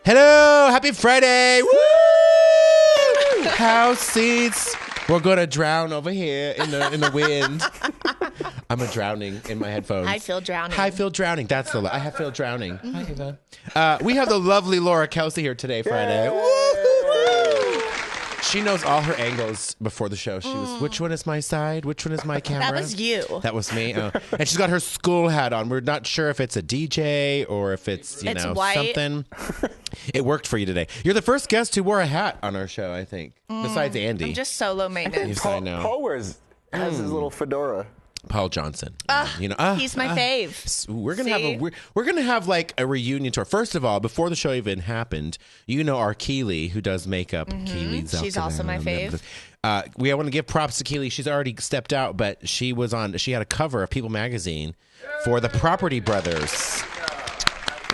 Hello, happy Friday. Woo! House seats. We're going to drown over here in the wind. I'm drowning in my headphones. I feel drowning. I feel drowning. That's the I feel drowning. Hi, Eva. We have the lovely Lora Kelsey here today, Friday. Woo! She knows all her angles before the show. She was, which one is my side? Which one is my camera? That was you. That was me. And she's got her school hat on. We're not sure if it's a DJ or if it's, you know, white. something. It worked for you today. You're the first guest who wore a hat on our show, I think, besides Andy. I'm just solo maintenance. Yes, I know. Paul has his little fedora. Paul Johnson. He's my fave. We're gonna have like a reunion tour. First of all, before the show even happened, you know our Keely who does makeup. Keely's She's also my fave. We want to give props to Keely. She's already stepped out, but she had a cover of People magazine for the Property Brothers.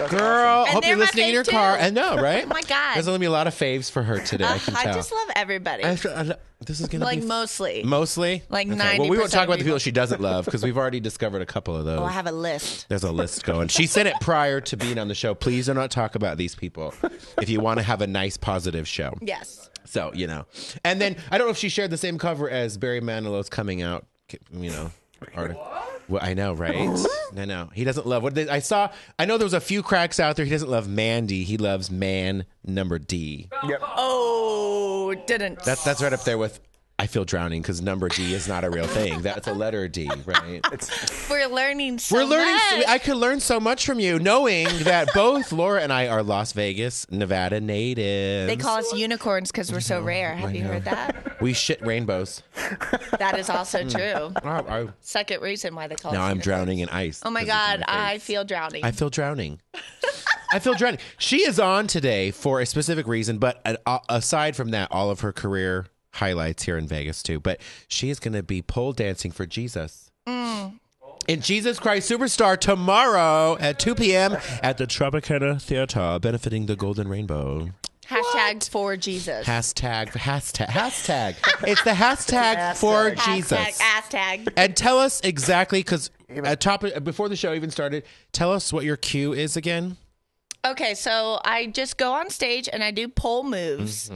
Girl, awesome. hope you're listening in your car. Too. I know, right? Oh my God. There's going to be a lot of faves for her today. I can tell. I just love everybody. This is going to be mostly. Mostly? Like okay. 90%. Well, we won't talk about the people she doesn't love because we've already discovered a couple of those. Oh, I have a list. There's a list going. She said it prior to being on the show. Please do not talk about these people if you want to have a nice, positive show. Yes. So, you know. And then, I don't know if she shared the same cover as Barry Manilow's coming out, you know, article. Well, I know, right? I know. He doesn't love what I know there was a few cracks out there. He doesn't love Mandy. He loves man number D. Yep. Oh, didn't. That's right up there with I feel drowning because number D is not a real thing. That's a letter D, right? We're learning so much. I could learn so much from you knowing that both Laura and I are Las Vegas, Nevada natives. They call us unicorns because we're so rare. Have you heard that? We shit rainbows. That is also true. I Second reason why they call us Now I'm unicorns. drowning in ice. Oh my God, I feel drowning. I feel drowning. I feel drowning. She is on today for a specific reason, but aside from that, all of her career highlights here in Vegas too. But she is going to be pole dancing for Jesus. In Jesus Christ Superstar tomorrow at 2 p.m. at the Tropicana Theater, benefiting the Golden Rainbow. Hashtag for Jesus. Hashtag. It's the hashtag for Jesus. Hashtag. And tell us exactly, because before the show even started, tell us what your cue is again. Okay, so I just go on stage and I do pole moves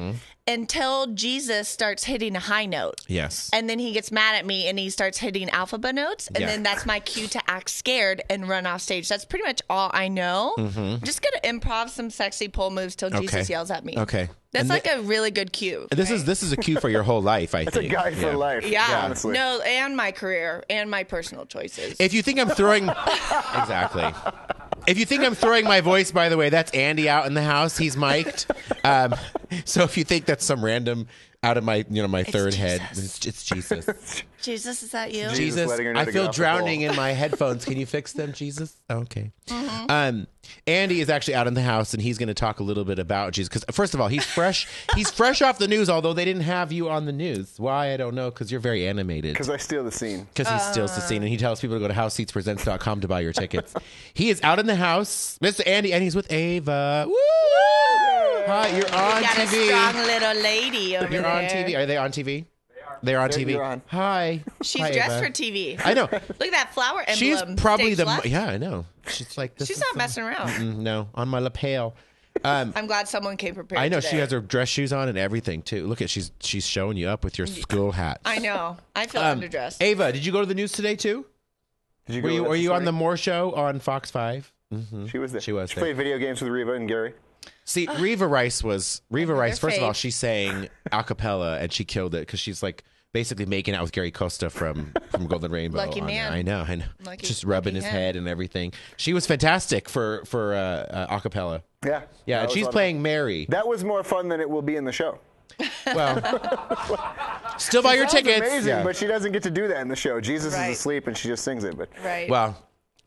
until Jesus starts hitting a high note. Yes. And then he gets mad at me and he starts hitting alphabet notes. And then that's my cue to act scared and run off stage. That's pretty much all I know. I'm just going to improv some sexy pole moves till Jesus yells at me. Okay. That's like a really good cue. This is a cue for your whole life, I think. It's a guide for life. Yeah. Honestly. No, and my career and my personal choices. If you think I'm throwing... Exactly. If you think I'm throwing my voice, by the way, that's Andy out in the house. He's mic'd. So if you think that's some random out of my, my third head, it's Jesus. Jesus, is that you? Jesus, I feel drowning in my headphones. Can you fix them, Jesus? Okay. Andy is actually out in the house, and he's going to talk a little bit about Jesus. Because first of all, he's fresh. He's fresh off the news, although they didn't have you on the news. Why? I don't know. Because you're very animated. Because I steal the scene. Because he steals the scene, and he tells people to go to houseseatspresents.com to buy your tickets. He is out in the house, Mr. Andy, and he's with Ava. Woo! Hi, you're on got TV. A strong little lady over You're there. on TV. Are they on TV? They're on TV. You're on. Hi. She's Hi, dressed Ava. for TV. I know. Look at that flower emblem. She's probably stage left. Yeah, I know. She's like this. She's not messing around. No, on my lapel. I'm glad someone came prepared. I know today. she has her dress shoes on and everything too. Look at she's showing you up with your school hat. I know. I feel underdressed. Ava, did you go to the news today too? Were you on the Moore Show on Fox 5? Mm-hmm. She was there. She played video games with Reva and Gary. See, Reva Rice. First of all, fave. she sang a cappella and she killed it because she's like basically making out with Gary Costa from Golden Rainbow. Lucky man. I know. Just rubbing his head and everything. She was fantastic for a cappella. Yeah. And she's playing Mary. That was more fun than it will be in the show. Well, still buy your tickets. Amazing, but she doesn't get to do that in the show. Jesus Right. is asleep and she just sings it. But Right. Well,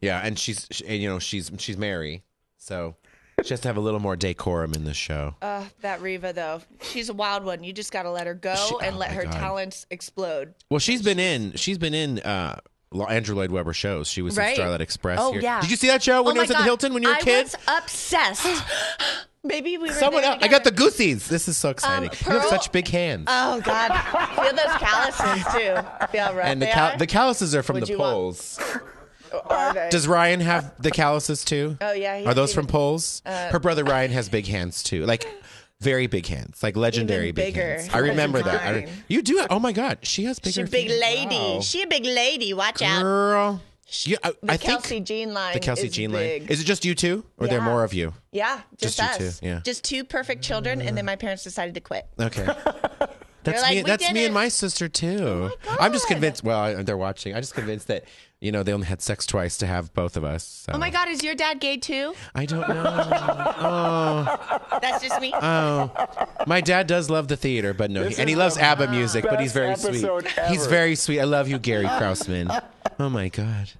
yeah, and she's Mary, so she has to have a little more decorum in the show. That Reva though, she's a wild one. You just got to let her go and let her talents explode. Well, she's been in Andrew Lloyd Webber shows. She was in Starlight Express. Oh, here. yeah. Did you see that show when it was at the Hilton when you were a kid? I was obsessed. Maybe we were Someone there else. I got the goosies. This is so exciting. You have Pearl- such big hands. Oh God, feel those calluses too. Feel rough. And they are? the calluses are from Would the you want- poles. Are they? Does Ryan have the calluses too? Oh, yeah. Are those from poles? Her brother Ryan has big hands too. Like very big hands. Like legendary Even big bigger. hands. I remember that. Mine. You do? Oh my God. She has bigger She's a big feet. lady. Wow. She a big lady. Watch out. Girl. Yeah, The I Kelsey think gene line. the Kelsey is gene big. line. Is it just you two? Or are there Yeah. more of you? Yeah, just you us. two, yeah. Just two perfect children, and then my parents decided to quit. Okay. That's like, me. "We That's did me it." and my sister too. God. I'm just convinced. Well, they're watching. I'm just convinced that they only had sex twice to have both of us. So. Oh my God, is your dad gay too? I don't know. Oh, That's just me. my dad does love the theater, but no, This and he is loves the ABBA music, but he's very best sweet. episode He's ever. very sweet. I love you, Gary Krausman. Oh my God,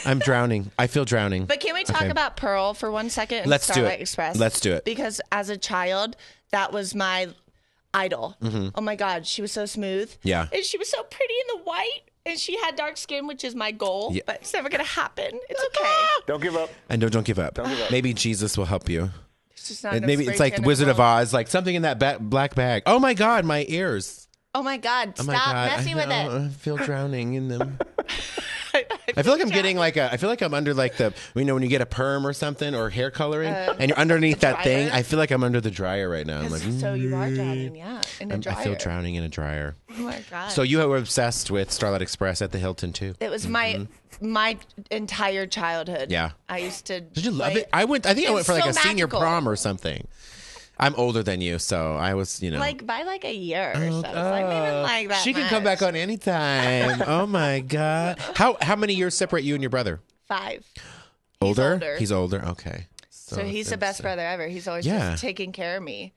I'm drowning. I feel drowning. But can we talk Okay. about Pearl for 1 second? And Let's do Starlight it. Express? Let's do it. Because as a child, that was my idol. Oh my God, she was so smooth. Yeah. And she was so pretty in the white. And she had dark skin, which is my goal. Yeah. But it's never going to happen. It's okay. Don't give up. And don't give up. give up. Maybe Jesus will help you. It's just not And enough maybe spray it's like tan in Wizard the of world. Oz, like something in that black bag. Oh my God, my ears. Oh my God, Oh stop my God, messing with it. I feel drowning in them. I feel like I'm getting I feel like I'm under like when you get a perm or something or hair coloring and you're underneath that thing. dryer? I feel like I'm under the dryer right now. I'm like, So you are drowning, yeah, in a dryer. I feel drowning in a dryer. Oh my God. So you were obsessed with Starlight Express at the Hilton too. It was my entire childhood. Yeah. I used to. Did you love it? I think I went It's for like so a senior magical. prom or something. I'm older than you, so I was, Like by like a year or so. It's like even like that. She can come back on anytime. Oh my God. How many years separate you and your brother? 5. Older? He's older. Okay. So he's the best brother ever. He's always Yeah. just taking care of me.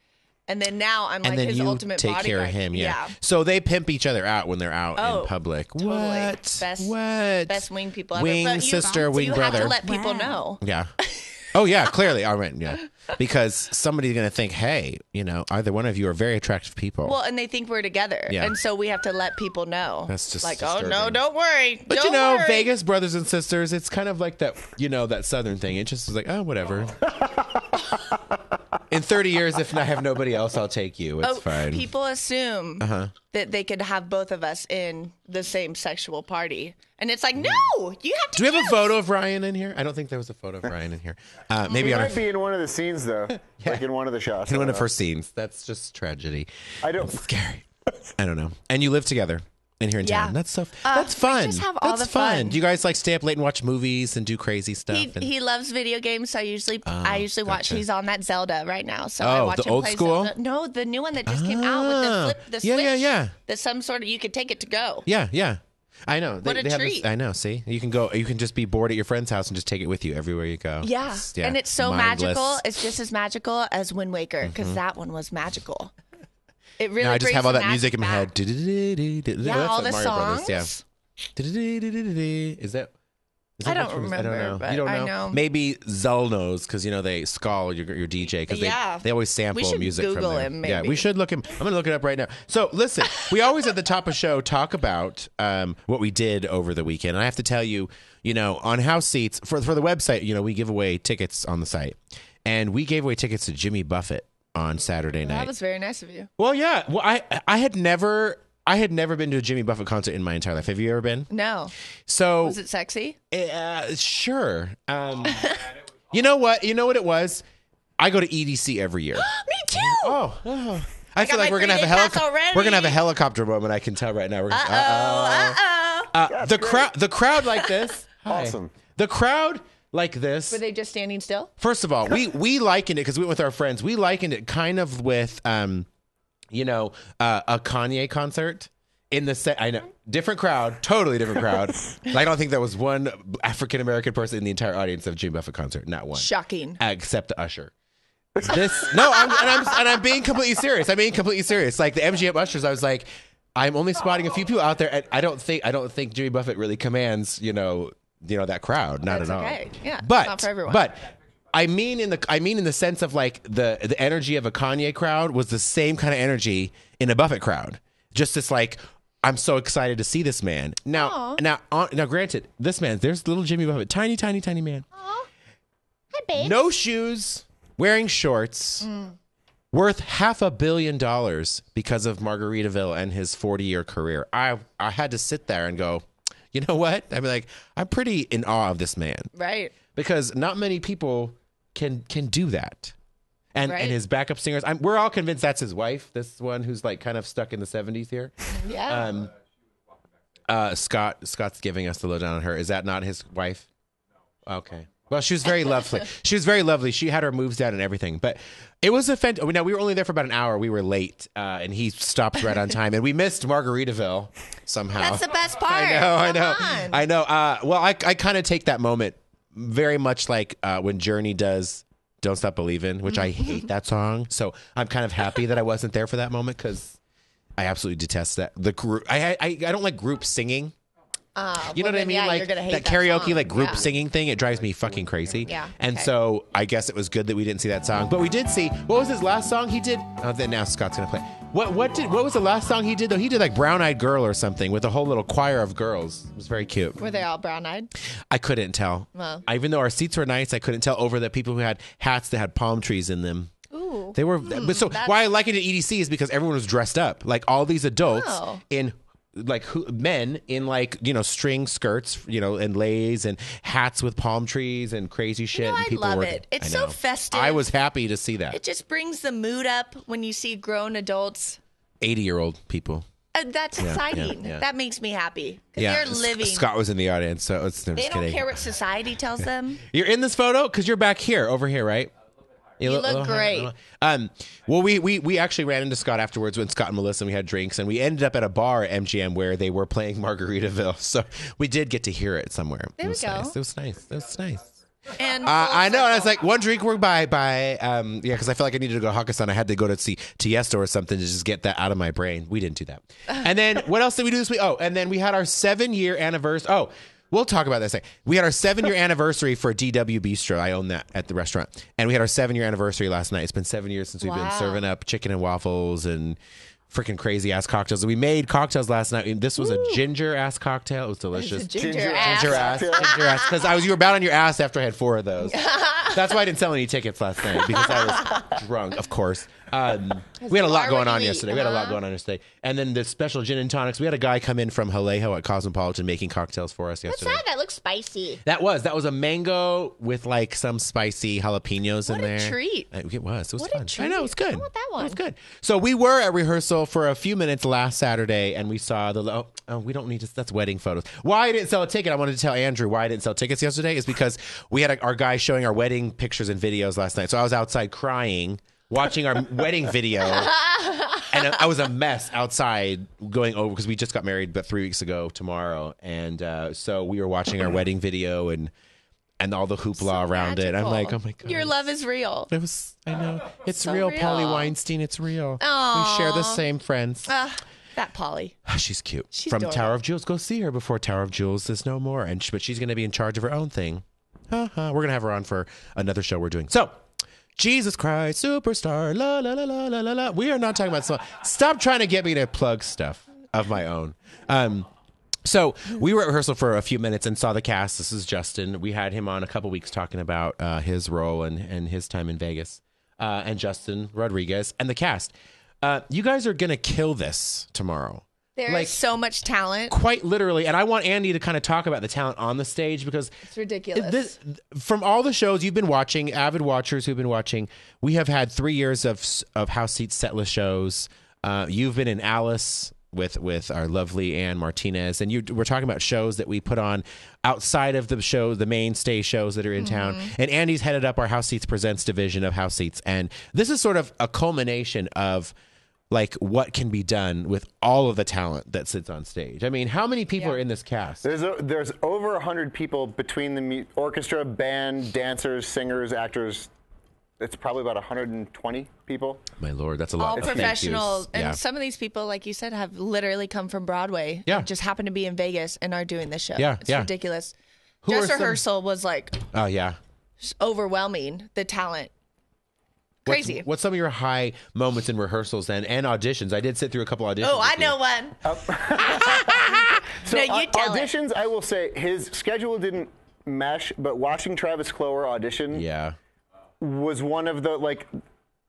And then now I'm like And then his you ultimate take bodyguard. care of him. Yeah. So they pimp each other out when they're out Oh, in public. totally. What? Best- What? Best wing people ever. Wing But you- sister, so wing you brother. have to let people know. Yeah. Oh yeah, clearly. All right. Yeah. Because somebody's gonna think, hey, either one of you are very attractive people. Well, and they think we're together. Yeah. And so we have to let people know. That's just like, disturbing. oh no, don't worry. But don't worry. Vegas brothers and sisters, it's kind of like that, that Southern thing. It just is like, oh, whatever. In 30 years, if I have nobody else, I'll take you. It's fine. People assume that they could have both of us in the same sexual party. And it's like, no, you have to Do we have a choose. photo of Ryan in here? I don't think there was a photo of Ryan in here. Maybe He on might be in one of the scenes though, like in one of the shots. in one of I her scenes. That's just tragedy. don't know. Scary. I don't know. And you live together in here in Yeah. town. That's that's fun. just have all That's the fun. Do you guys like stay up late and watch movies and do crazy stuff? He loves video games, so I usually watch. gotcha. He's on that Zelda right now, so I Oh, watch the him old play school? Zelda. No, the new one that just came out with the flip, the Yeah, switch. yeah. That's some sort of you could take it to go. Yeah. I know. What a have this- treat. I know. See, you can go. You can just be bored at your friend's house and just take it with you everywhere you go. Yeah. And it's so mindless. magical. It's just as magical as Wind Waker because that one was magical. It really. Now I just brings have all the that music in my head. magic back. Yeah, Yeah, all the songs. Is that? I don't which one is- remember, I don't know. but You don't I know? know. Maybe Zell knows because they skull your DJ because Yeah. they always sample We should music Google from there. him, Yeah, maybe. we should look him. I'm gonna look it up right now. So listen, we always at the top of show talk about what we did over the weekend. And I have to tell you, on house seats for the website, we give away tickets on the site, and we gave away tickets to Jimmy Buffett on Saturday night. That was very nice of you. Well, yeah. Well, I had never been to a Jimmy Buffett concert in my entire life. Have you ever been? No. So Was it sexy? sure. You know what? You know what it was? I go to EDC every year. Me too. Oh. I feel got like my we're gonna have a 3-day pass helicopter. already. We're gonna have a helicopter moment. I can tell right now. We're gonna, the crowd like this. Hi. Awesome. The crowd like this. Were they just standing still? First of all, we likened it because we went with our friends. We likened it kind of with a Kanye concert in the set. I know, different crowd, totally different crowd. I don't think there was one African American person in the entire audience of Jimmy Buffett concert. Not one. Shocking. Except the usher. I'm being completely serious. I'm being completely serious. Like the MGM ushers, I was like, I'm only spotting a few people out there, and I don't think Jimmy Buffett really commands that crowd. Not That's at all. okay. Yeah, it's but not for everyone. But I mean in the sense of like the energy of a Kanye crowd was the same kind of energy in a Buffett crowd. Just this like, I'm so excited to see this man. Now, granted, this man, there's little Jimmy Buffett, tiny man. Aw. Hi, babe. No shoes, wearing shorts, worth $500 million because of Margaritaville and his 40-year career. I had to sit there and go, you know what? I'd be like, I'm pretty in awe of this man. Right. Because not many people can do that. And Right. and his backup singers, we're all convinced that's his wife, this one who's like kind of stuck in the 70s here. Yeah. Scott's giving us the lowdown on her. Is that not his wife? Okay. Well, she was very lovely. She was very lovely. She had her moves down and everything. But it was now, we were only there for about an hour. We were late, and he stopped right on time. And we missed Margaritaville somehow. That's the best part. I know. Well, I kind of take that moment very much like when Journey does Don't Stop Believin', which I hate that song. So I'm kind of happy that I wasn't there for that moment because I absolutely detest that. The group. I don't like group singing. You know what I mean? Yeah, like you're gonna hate that karaoke, song. like group singing thing. It drives me fucking crazy. Yeah. And Okay. so I guess it was good that we didn't see that song, but we did see. What was his last song he did? Oh, then now Scott's gonna play. What was the last song he did though? He did like Brown Eyed Girl or something with a whole little choir of girls. It was very cute. Were they all brown-eyed? I couldn't tell. Well. Even though our seats were nice, I couldn't tell over the people who had hats that had palm trees in them. Ooh. They were. But so why I like it at EDC is because everyone was dressed up. Like all these adults in like men in like, string skirts, and leis and hats with palm trees and crazy shit. And I people love were, it. It's I know. so festive. I was happy to see that. It just brings the mood up when you see grown adults. 80-year-old people. That's exciting. yeah. That makes me happy. 'Cause Yeah. they're living. Scott was in the audience, so it's They don't care what society tells them. You're in this photo because you're back here, over here, right? You look great. Well, we actually ran into Scott afterwards with Scott and Melissa, and we had drinks, and we ended up at a bar at MGM where they were playing Margaritaville. So we did get to hear it somewhere. There we go. Nice. It was nice. And I know, and I was like, one drink we're by, because I felt like I needed to go to Hakkasan. I had to go to see Tiesto or something to just get that out of my brain. We didn't do that. And then what else did we do this week? Oh, and then we had our 7-year anniversary. Oh, we'll talk about that. We had our 7-year anniversary for DW Bistro. I own that at the restaurant. And we had our 7-year anniversary last night. It's been 7 years since we've been serving up chicken and waffles and freaking crazy ass cocktails. We made cocktails last night. This was a ginger ass cocktail. It was delicious. Ginger ass. Because you were bad on your ass after I had 4 of those. That's why I didn't sell any tickets last night, because I was drunk, of course. We had a lot going on yesterday. And then the special gin and tonics. We had a guy come in from Haleho at Cosmopolitan making cocktails for us yesterday. What's that? That looks spicy. That was a mango with like some spicy jalapenos in there. What a treat. It was What fun. a treat. I know, it was good. I want that one. It was good. So we were at rehearsal for a few minutes last Saturday, and we saw we don't need to, that's wedding photos. Why I didn't sell a ticket, I wanted to tell Andrew why I didn't sell tickets yesterday is because we had our guy showing our wedding pictures and videos last night. So I was outside crying, watching our wedding video, and I was a mess outside going over because we just got married about 3 weeks ago tomorrow, and so we were watching our wedding video and all the hoopla around it. I'm like, oh my god, your love is real. It was. I know it's So real. real. Polly Weinstein, it's real. Aww. We share the same friends. That Polly. She's cute. She's From adorable. Tower of Jewels. Go see her before Tower of Jewels is no more. But she's going to be in charge of her own thing. We're going to have her on for another show we're doing. So, Jesus Christ, superstar, la la la la la la la. We are not talking about song. Stop trying to get me to plug stuff of my own. So we were at rehearsal for a few minutes and saw the cast. This is Justin. We had him on a couple weeks talking about his role and his time in Vegas. And Justin Rodriguez and the cast. You guys are going to kill this tomorrow. There's so much talent. Quite literally. And I want Andy to kind of talk about the talent on the stage because It's ridiculous. from all the shows you've been watching, avid watchers who've been watching, we have had 3 years of House Seats setlist shows. You've been in Alice with our lovely Ann Martinez, and we're talking about shows that we put on outside of the show, the mainstay shows that are in town. And Andy's headed up our House Seats Presents division of House Seats, and this is sort of a culmination of like what can be done with all of the talent that sits on stage. I mean, how many people are in this cast? There's over 100 people between the orchestra, band, dancers, singers, actors. It's probably about 120 people. My Lord, that's a lot. All of professionals. thank yous. And some of these people, like you said, have literally come from Broadway. Yeah. Just happen to be in Vegas and are doing this show. Yeah, It's yeah. ridiculous. Who are Dress some- rehearsal was like Oh yeah. just overwhelming, the talent. Crazy. What's some of your high moments in rehearsals and auditions? I did sit through a couple auditions. Oh, I with you. know one. So No, you tell it. auditions, I will say his schedule didn't mesh, but watching Travis Clower audition Yeah. was one of the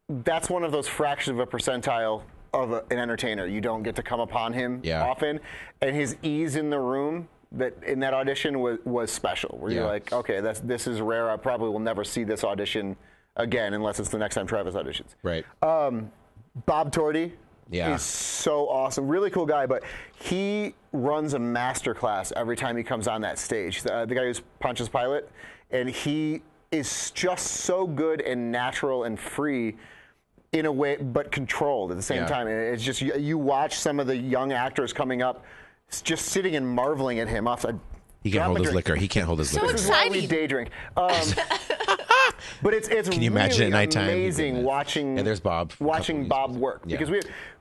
that's one of those fractions of a percentile of an entertainer. You don't get to come upon him Yeah. often, and his ease in the room that in that audition was special. Where you're like, okay, this is rare. I probably will never see this audition again unless it's the next time Travis auditions. Right. Bob Torty. Yeah. He's so awesome. Really cool guy, but he runs a master class every time he comes on that stage. The guy who's Pontius Pilate, and he is just so good and natural and free in a way, but controlled at the same time. And it's just, you watch some of the young actors coming up, just sitting and marveling at him. He can't hold his liquor. He can't hold his liquor. This is why we day drink. But it's Can you imagine really at nighttime? amazing watching. And there's Bob. Watching Bob work because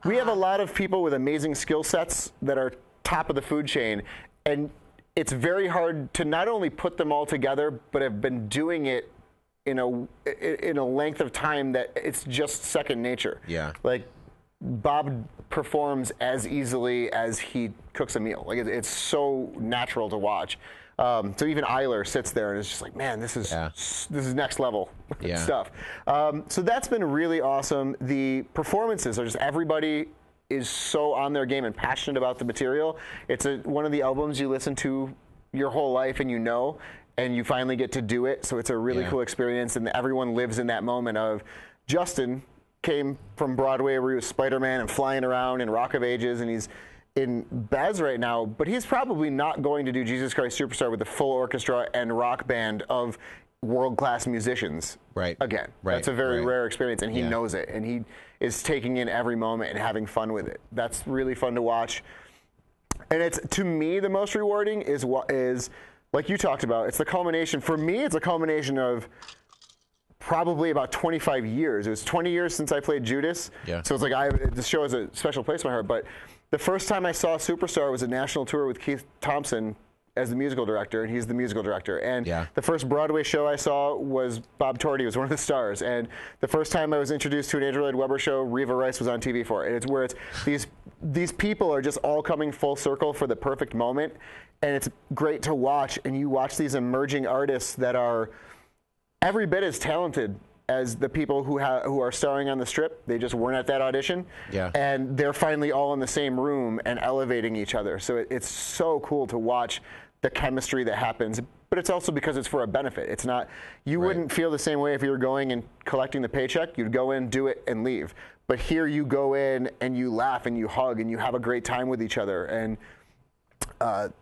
we have a lot of people with amazing skill sets that are top of the food chain, and it's very hard to not only put them all together, but have been doing it in a length of time that it's just second nature. Yeah. Like Bob performs as easily as he cooks a meal. Like it's so natural to watch. So even Eiler sits there and is just like, man, this is next level stuff. So that's been really awesome. The performances are just, everybody is so on their game and passionate about the material. It's one of the albums you listen to your whole life and and you finally get to do it. So it's a really cool experience, and everyone lives in that moment of Justin came from Broadway where he was Spider-Man and flying around in Rock of Ages, and he's in Bez right now, but he's probably not going to do Jesus Christ Superstar with the full orchestra and rock band of world-class musicians again. That's a very rare experience, and he knows it, and he is taking in every moment and having fun with it. That's really fun to watch. And it's, to me, the most rewarding is like you talked about, it's the culmination. For me, it's a culmination of probably about 25 years. It was 20 years since I played Judas. Yeah. So it's like this show has a special place in my heart, but the first time I saw Superstar was a national tour with Keith Thompson as the musical director, and he's the musical director. And the first Broadway show I saw was Bob Torty was one of the stars. And the first time I was introduced to an Andrew Lloyd Webber show, Reva Rice was on TV for it. And it's where these people are just all coming full circle for the perfect moment, and it's great to watch. And you watch these emerging artists that are every bit as talented as the people who are starring on the strip. They just weren't at that audition. Yeah. And they're finally all in the same room and elevating each other. So it's so cool to watch the chemistry that happens. But it's also because it's for a benefit. It's not, you wouldn't feel the same way if you were going and collecting the paycheck. You'd go in, do it, and leave. But here you go in and you laugh and you hug and you have a great time with each other. And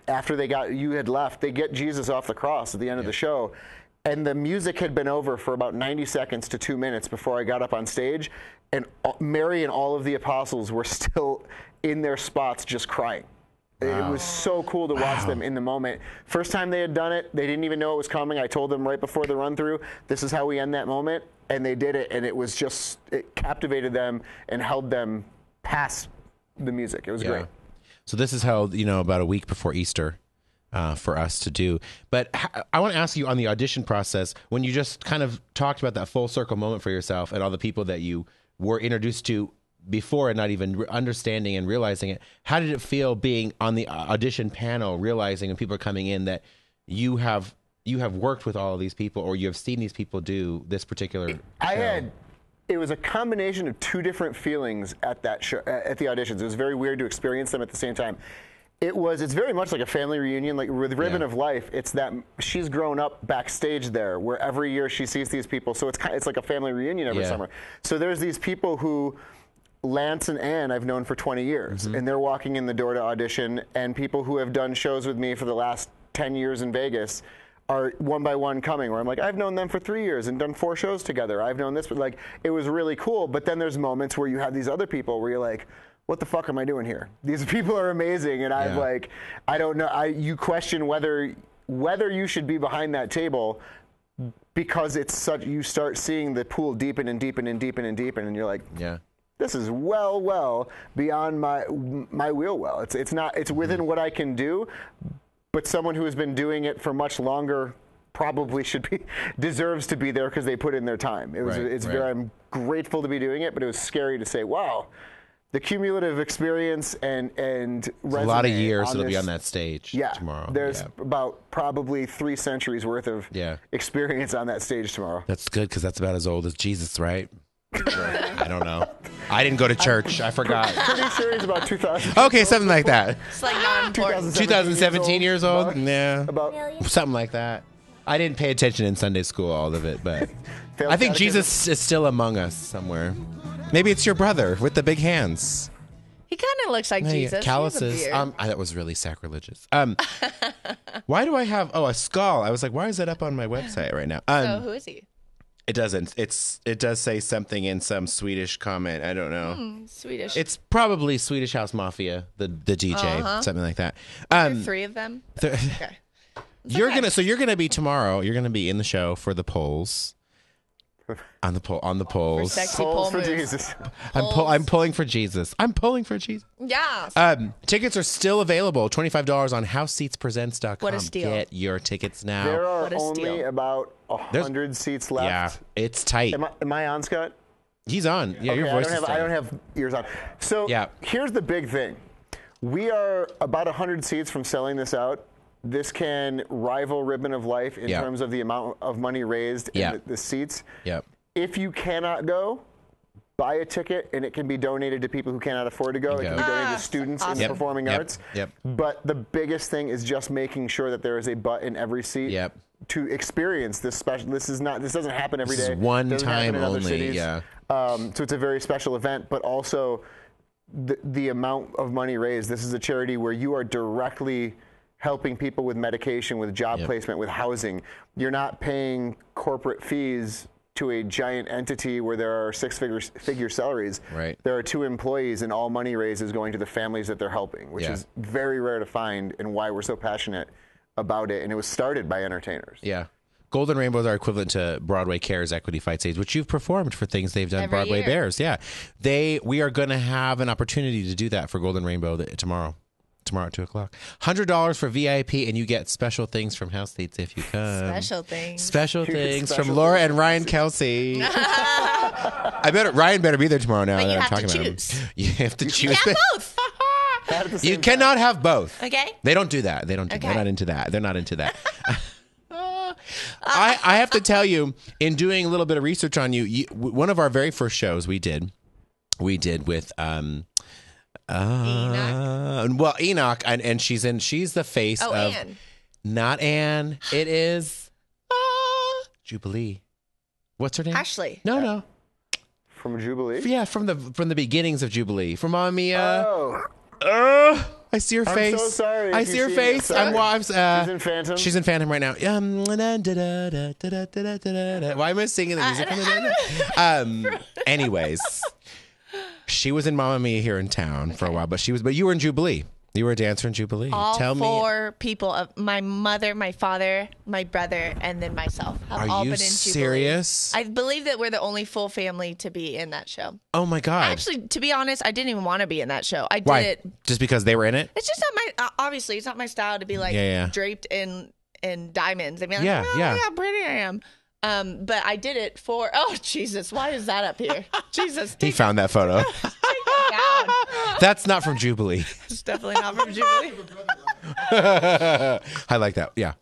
after you had left, they get Jesus off the cross at the end of the show. And the music had been over for about 90 seconds to 2 minutes before I got up on stage. And Mary and all of the apostles were still in their spots just crying. Wow. It was so cool to watch them in the moment. First time they had done it, they didn't even know it was coming. I told them right before the run through, this is how we end that moment. And they did it, and it captivated them and held them past the music. It was great. So this is held, about a week before Easter. For us to do. But I want to ask you on the audition process, when you just kind of talked about that full circle moment for yourself and all the people that you were introduced to before and not even understanding and realizing it, how did it feel being on the audition panel, realizing when people are coming in that you have worked with all of these people, or you have seen these people do this particular show? It was a combination of two different feelings at that show, at the auditions. It was very weird to experience them at the same time. It's very much like a family reunion, like with Ribbon of Life. It's that she's grown up backstage there, where every year she sees these people. So it's like a family reunion every summer. So there's these people who, Lance and Ann, I've known for 20 years, and they're walking in the door to audition. And people who have done shows with me for the last 10 years in Vegas are one by one coming, where I'm like, I've known them for 3 years and done 4 shows together. I've known this, but like, it was really cool. But then there's moments where you have these other people where you're like, what the fuck am I doing here? These people are amazing, and I don't know. You question whether you should be behind that table, because you start seeing the pool deepen and deepen and deepen and deepen, and you're like, this is well beyond my wheel well. It's within what I can do, but someone who has been doing it for much longer probably deserves to be there because they put in their time. I'm grateful to be doing it, but it was scary to say, wow. The cumulative experience and a lot of years it'll be on that stage tomorrow. There's about probably 3 centuries worth of experience on that stage tomorrow. That's good, because that's about as old as Jesus, right? I don't know. I didn't go to church. I forgot. Pretty sure he's about 2000. Okay, something like that. It's like non-important. 2017 years old? Yeah. About Something like that. I didn't pay attention in Sunday school, all of it, but I think Jesus is still among us somewhere. Maybe it's your brother with the big hands. He kind of looks like Jesus. Calluses. That was really sacrilegious. Why do I have a skull? I was like, why is that up on my website right now? So who is he? It doesn't. It does say something in some Swedish comment. I don't know. Swedish. It's probably Swedish House Mafia, the DJ, something like that. Three of them. Okay. You're gonna be tomorrow. You're gonna be in the show for the polls. On the polls. Sexy polls pole for moves. Jesus. I'm pulling for Jesus. I'm pulling for Jesus. Yeah. Tickets are still available. $25 on houseseatspresents.com. What a steal. Get your tickets now. There are What a only steal. about 100 seats left. Yeah, it's tight. Am I on, Scott? He's on. Yeah, Okay, your voice I don't have ears on. So here's the big thing. We are about 100 seats from selling this out. This can rival Ribbon of Life in terms of the amount of money raised and the seats. Yep. If you cannot go, buy a ticket, and it can be donated to people who cannot afford to go. It can be donated to students in the performing arts. Yep. But the biggest thing is just making sure that there is a butt in every seat to experience this special. This doesn't happen every day. This is one Doesn't time happen in other only. cities. Yeah. So it's a very special event, but also the amount of money raised. This is a charity where you are directly helping people with medication, with job placement, with housing. You're not paying corporate fees to a giant entity where there are six-figure salaries. Right. There are 2 employees, and all money raised is going to the families that they're helping, which is very rare to find, and why we're so passionate about it. And it was started by entertainers. Yeah. Golden Rainbows are equivalent to Broadway Cares Equity Fight Stage, which you've performed for things they've done. Every Broadway year. Bears. Yeah. We are going to have an opportunity to do that for Golden Rainbow tomorrow at 2:00. $100 for VIP, and you get special things from House Seats if you come. Special things. Special You get things special from Laura things and Ryan Kelsey. Ryan better be there tomorrow now. But that you I'm have talking to about choose. him. You have to choose. Have both. At the You same cannot have both. Okay. They don't do that. They don't. Okay. They're not into that. They're not into that. I have to tell you, in doing a little bit of research on you, one of our very first shows we did with Enoch, and she's the face of Anne. not Anne. It is Jubilee. What's her name? Ashley. No. From Jubilee? Yeah, from the beginnings of Jubilee. From Mamma Mia. Oh. I see her face. I'm so sorry. I if see you her see face. it. She's in Phantom? She's in Phantom right now. Why am I singing the music? Anyways, she was in Mamma Mia here in town for a while, but you were in Jubilee. You were a dancer in Jubilee. All Tell me. 4 people of my mother, my father, my brother, and then myself have all Are you been in Jubilee. serious? I believe that we're the only full family to be in that show. Oh my God. Actually, to be honest, I didn't even want to be in that show. I did Why? it. Just because they were in it? It's just not my. Obviously, it's not my style to be like draped in diamonds. I mean, like, how pretty I am. But I did it for. Oh Jesus! Why is that up here? Jesus! He found that photo. Take it down. That's not from Jubilee. It's definitely not from Jubilee. I like that. Yeah.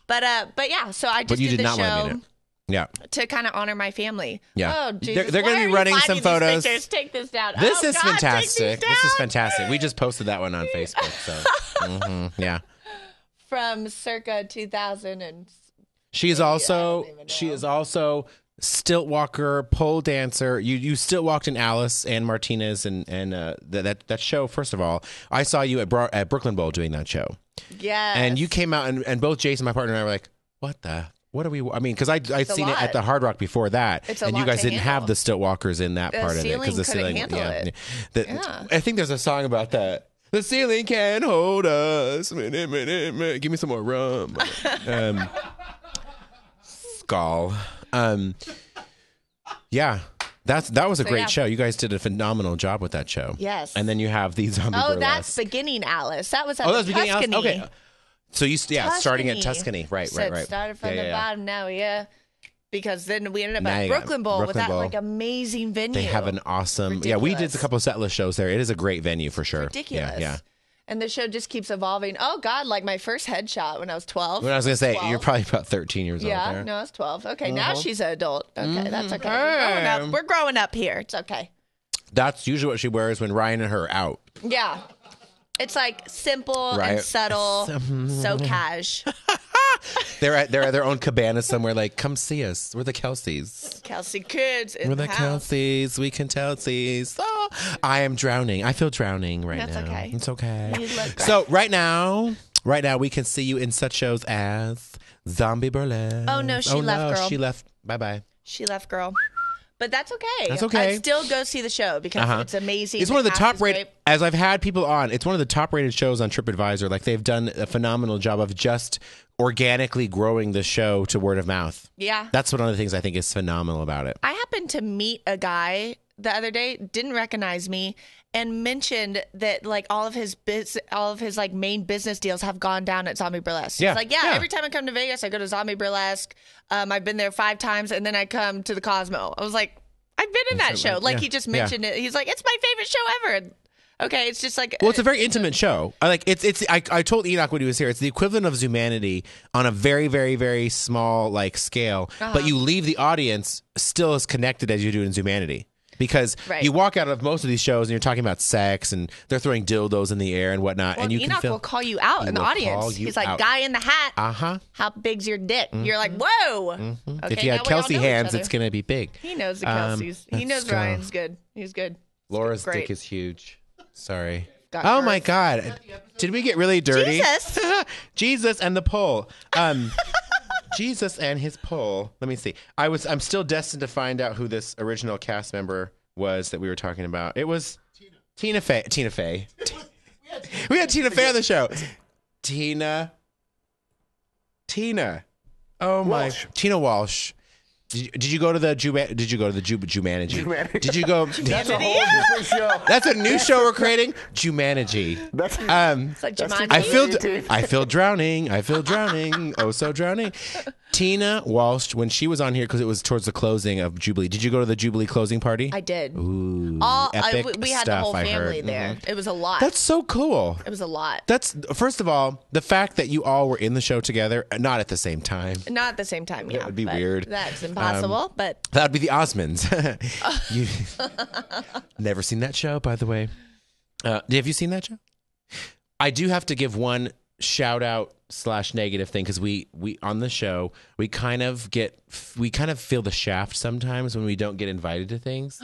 But yeah. So I just But you did did the not want to be show in it. Yeah. to kind of honor my family. Yeah. Oh Jesus! They're going to be running some photos. Take this down. This Oh, is God, fantastic. take these This is down. fantastic. We just posted that one on Facebook. So, yeah. From circa 2000 and. She is also stilt walker, pole dancer. You stilt walked in Alice and Martinez and that show. First of all, I saw you at Brooklyn Bowl doing that show. Yes. And you came out and both Jason, my partner, and I were like, what are we? I mean, because I'd seen it at the Hard Rock before that, It's a and you lot guys to didn't handle. have the stilt walkers in that part of it because the ceiling ceiling, couldn't handle it. I think there's a song about that. The ceiling can't hold us. Give me some more rum. Skull. Yeah. That was a great show. You guys did a phenomenal job with that show. Yes. And then you have the Zombie Burlesque. Oh, that's beginning Alice. That was at that's the beginning Alice? Tuscany. Okay. So starting at Tuscany. Right. Started from the bottom now, because then we ended up Now at you got Brooklyn Bowl with Brooklyn that Bowl. like amazing venue. They have an awesome. Ridiculous. Yeah, we did a couple of setlist shows there. It is a great venue for sure. Ridiculous. Yeah. And the show just keeps evolving. Oh, God, like my first headshot when I was 12. When I was going to say, 12. you're probably about 13 years old. Yeah, there. no, I was 12. Okay, now she's an adult. Okay, that's okay. We're growing up here. It's okay. That's usually what she wears when Ryan and her are out. Yeah. It's like simple and subtle, so cash. They're at their own cabana somewhere. Like, come see us. We're the Kelseys. Kelsey kids in We're the the house. Kelseys. We can tell these. Oh, I am drowning. I feel drowning right That's now. okay. It's okay. You look great. So right now, we can see you in such shows as Zombie Burlesque. Oh, no, she left, girl. She left. Bye-bye. She left, girl. But that's okay. That's okay. I'd still go see the show because it's amazing. It's one of the cast top is rated, great. as I've had people on, it's one of the top rated shows on TripAdvisor. Like, they've done a phenomenal job of just organically growing the show to word of mouth. Yeah. That's one of the things I think is phenomenal about it. I happened to meet a guy the other day, didn't recognize me, and mentioned that like all of his like main business deals have gone down at Zombie Burlesque. Yeah. It's like, every time I come to Vegas, I go to Zombie Burlesque. I've been there 5 times, and then I come to the Cosmo. I was like, I've been in that show. Like, he just mentioned it. He's like, it's my favorite show ever. Okay, it's just like... Well, it's a very intimate show. I told Enoch when he was here, it's the equivalent of Zumanity on a very, very, very small like scale, but you leave the audience still as connected as you do in Zumanity. Because you walk out of most of these shows and you're talking about sex and they're throwing dildos in the air and whatnot. Well, and you Enoch can feel, will call you out in the audience. He's like, guy in the hat, how big's your dick? You're like, whoa. Okay, if you had Kelsey hands, it's going to be big. He knows the Kelseys. He knows Ryan's good. He's good. Laura's dick is huge. Sorry. Got oh curves. my God. Did we get really dirty? Jesus. Jesus and the pole. Jesus and his pole. Let me see. I'm still destined to find out who this original cast member was that we were talking about. It was Tina Fey. We had Tina Fey on the show. Tina. Oh my. Walsh. Tina Walsh. Did you go to the Jumanity? Did you go? That's a whole different show. That's a new show we're creating. Jumanity. It's like Jumanji. I feel drowning. Oh, so drowning. Tina Walsh, when she was on here, because it was towards the closing of Jubilee. Did you go to the Jubilee closing party? I did. Ooh, We had stuff, the whole I family heard. there. It was a lot. That's so cool. It was a lot. That's first of all, the fact that you all were in the show together, not at the same time. Not at the same time, yeah. That would be but weird. That's impossible, but... That would be the Osmonds. You never seen that show, by the way. Have you seen that show? I do have to give one shout out / negative thing because we on the show we kind of feel the shaft sometimes when we don't get invited to things.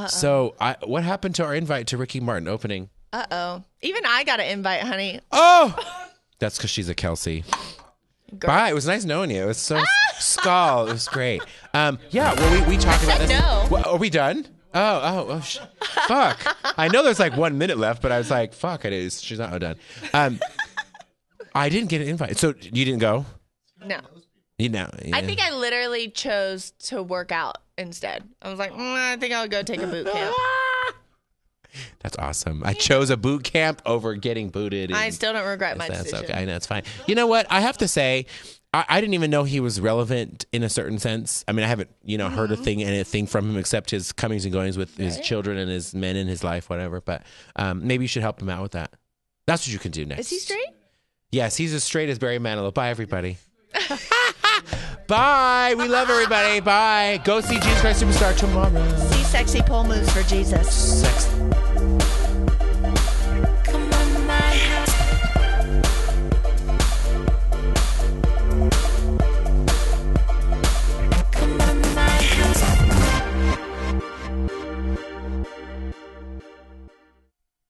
So what happened to our invite to Ricky Martin opening? Even I got an invite, honey. Oh, that's because she's a Kelsey. Girl. Bye. It was nice knowing you. It was so skull. It was great. Yeah. Well, we talked about this. No. Well, are we done? Fuck. I know there's like 1 minute left, but I was like, fuck. It is. She's not done. I didn't get an invite. So you didn't go? No. You know. Yeah. I think I literally chose to work out instead. I was like, I think I'll go take a boot camp. That's awesome. I chose a boot camp over getting booted. I still don't regret my That's decision. okay. I know, it's fine. You know what? I have to say, I didn't even know he was relevant in a certain sense. I mean, I haven't, heard anything from him except his comings and goings with his children and his men in his life, whatever. But maybe you should help him out with that. That's what you can do next. Is he straight? Yes, he's as straight as Barry Manilow. Bye, everybody. Bye. We love everybody. Bye. Go see Jesus Christ Superstar tomorrow. See sexy pole moves for Jesus. Sex.